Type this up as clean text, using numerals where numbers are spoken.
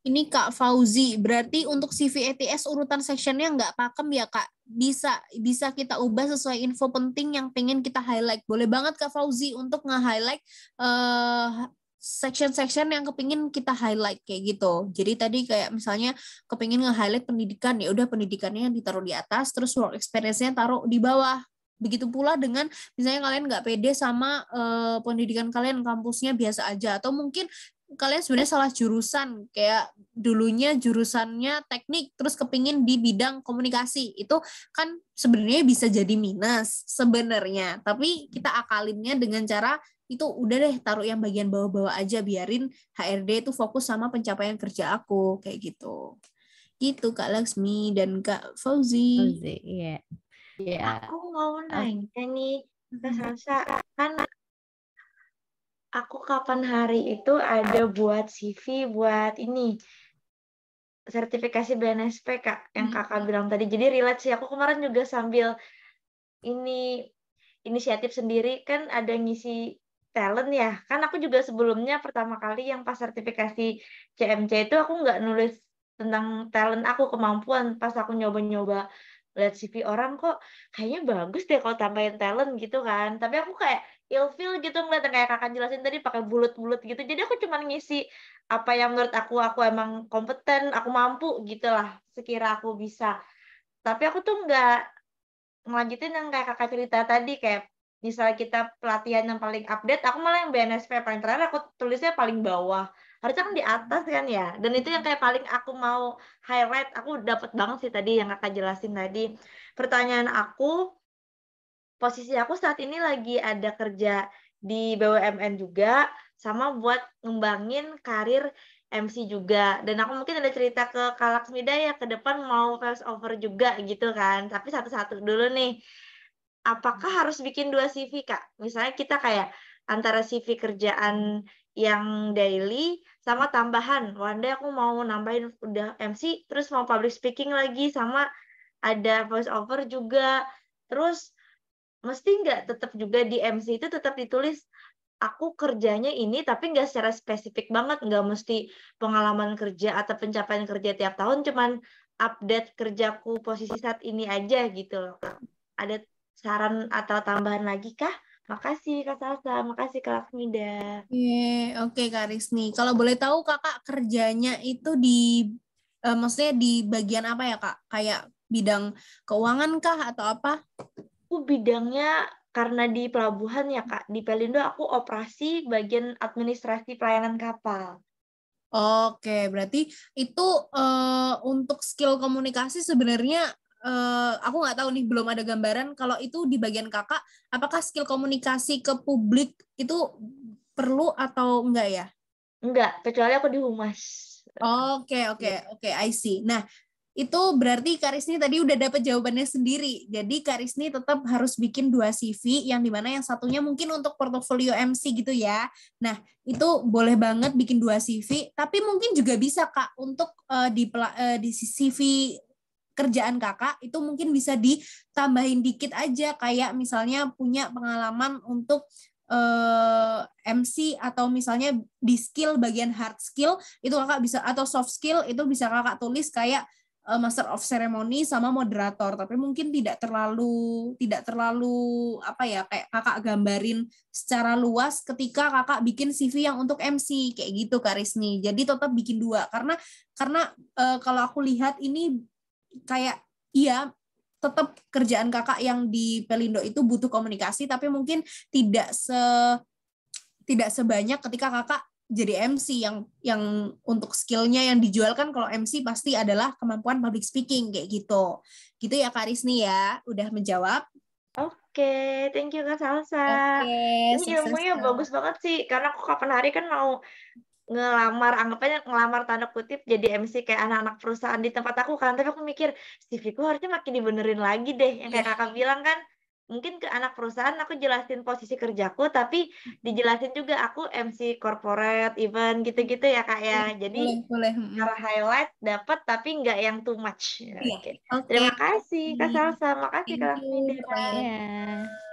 Ini Kak Fauzi, berarti untuk CV ATS urutan sectionnya nggak pakem ya Kak? Bisa kita ubah sesuai info penting yang pengen kita highlight. Boleh banget Kak Fauzi untuk nge-highlight section-section yang kepingin kita highlight kayak gitu. Jadi tadi kayak misalnya kepingin nge-highlight pendidikan, ya udah pendidikannya ditaruh di atas, terus work experience-nya taruh di bawah. Begitu pula dengan misalnya kalian nggak pede sama pendidikan kalian, kampusnya biasa aja, atau mungkin kalian sebenarnya salah jurusan, kayak dulunya jurusannya teknik terus kepingin di bidang komunikasi, itu kan sebenarnya bisa jadi minus sebenarnya, tapi kita akalinnya dengan cara itu udah deh taruh yang bagian bawah-bawah aja, biarin HRD itu fokus sama pencapaian kerja aku kayak gitu. Gitu Kak Laksmi dan Kak Fauzi. Fauzi, iya. Iya. Aku mau nanya nih, Kak Salsa, kan aku kapan hari itu ada buat CV buat ini sertifikasi BNSP Kak, yang Kakak bilang tadi. Jadi relate sih, aku kemarin juga sambil ini inisiatif sendiri kan ada ngisi talent ya. Kan aku juga sebelumnya pertama kali yang pas sertifikasi CMC itu aku nggak nulis tentang talent aku, kemampuan. Pas aku nyoba-nyoba lihat CV orang kok kayaknya bagus deh kalau tambahin talent gitu kan. Tapi aku kayak ilfeel gitu ngeliat yang kayak Kakak jelasin tadi pakai bulut-bulut gitu. Jadi aku cuma ngisi apa yang menurut aku emang kompeten, aku mampu gitu lah sekira aku bisa. Tapi aku tuh nggak ngelanjutin yang kayak Kakak cerita tadi, kayak misalnya kita pelatihan yang paling update, aku malah yang BNSP paling terakhir aku tulisnya paling bawah. Harusnya kan di atas kan ya. Dan itu yang kayak paling aku mau highlight, aku dapet banget sih tadi yang Kakak jelasin tadi. Pertanyaan aku, posisi aku saat ini lagi ada kerja di BUMN juga, sama buat ngembangin karir MC juga. Dan aku mungkin ada cerita ke Kak Laksmida ya, ke depan mau voice over juga gitu kan. Tapi satu-satu dulu nih, apakah harus bikin 2 CV, Kak? Misalnya kita kayak antara CV kerjaan yang daily sama tambahan. One day aku mau nambahin udah MC, terus mau public speaking lagi, sama ada voice over juga. Terus mesti nggak tetap juga di MC itu tetap ditulis aku kerjanya ini, tapi nggak secara spesifik banget, nggak mesti pengalaman kerja atau pencapaian kerja tiap tahun, cuman update kerjaku posisi saat ini aja gitu loh, Kak. Ada saran atau tambahan lagi kah? Makasih Kak Salsa, makasih Kak Laksmida. Oke Kak Risni. Kalau boleh tahu Kakak kerjanya itu maksudnya di bagian apa ya Kak? Kayak bidang keuangan kah atau apa? Aku bidangnya karena di pelabuhan ya Kak, di Pelindo aku operasi bagian administrasi pelayanan kapal. Oke, berarti itu untuk skill komunikasi sebenarnya aku nggak tahu nih, belum ada gambaran kalau itu di bagian Kakak, apakah skill komunikasi ke publik itu perlu atau enggak ya? Enggak, kecuali aku di humas. Oke, I see. Nah, itu berarti Kak Risni tadi udah dapat jawabannya sendiri. Jadi Kak Risni tetap harus bikin 2 CV, yang dimana yang satunya mungkin untuk portofolio MC gitu ya. Nah, itu boleh banget bikin 2 CV, tapi mungkin juga bisa Kak untuk di CV kerjaan Kakak itu mungkin bisa ditambahin dikit aja, kayak misalnya punya pengalaman untuk MC, atau misalnya di skill bagian hard skill itu Kakak bisa, atau soft skill itu bisa Kakak tulis kayak Master of Ceremony sama moderator, tapi mungkin tidak terlalu apa ya, kayak Kakak gambarin secara luas ketika Kakak bikin CV yang untuk MC kayak gitu Kak Risni. Jadi tetap bikin 2, karena kalau aku lihat ini kayak iya, tetap kerjaan Kakak yang di Pelindo itu butuh komunikasi, tapi mungkin tidak sebanyak ketika Kakak jadi MC yang untuk skillnya yang dijual kan, kalau MC pasti adalah kemampuan public speaking kayak gitu. Gitu ya Kak Risni ya, udah menjawab. Oke, thank you Kak Salsa. Oke, Ini sukses ilmunya Kak. bagus banget sih, karena aku kapan hari kan mau ngelamar, anggapannya ngelamar tanda kutip jadi MC kayak anak-anak perusahaan di tempat aku kan. Tapi aku mikir, CV-ku harusnya makin dibenerin lagi deh. Yang kayak Iya. kakak bilang kan, mungkin ke anak perusahaan aku jelasin posisi kerjaku, tapi dijelasin juga aku MC corporate, event gitu-gitu ya kak ya. Jadi Boleh. cara highlight dapat, tapi nggak yang too much. Iya. Oke. Oke. Terima kasih Kak Salsa, makasih Kak Thank you Laksmida. pertanyaan. Ya.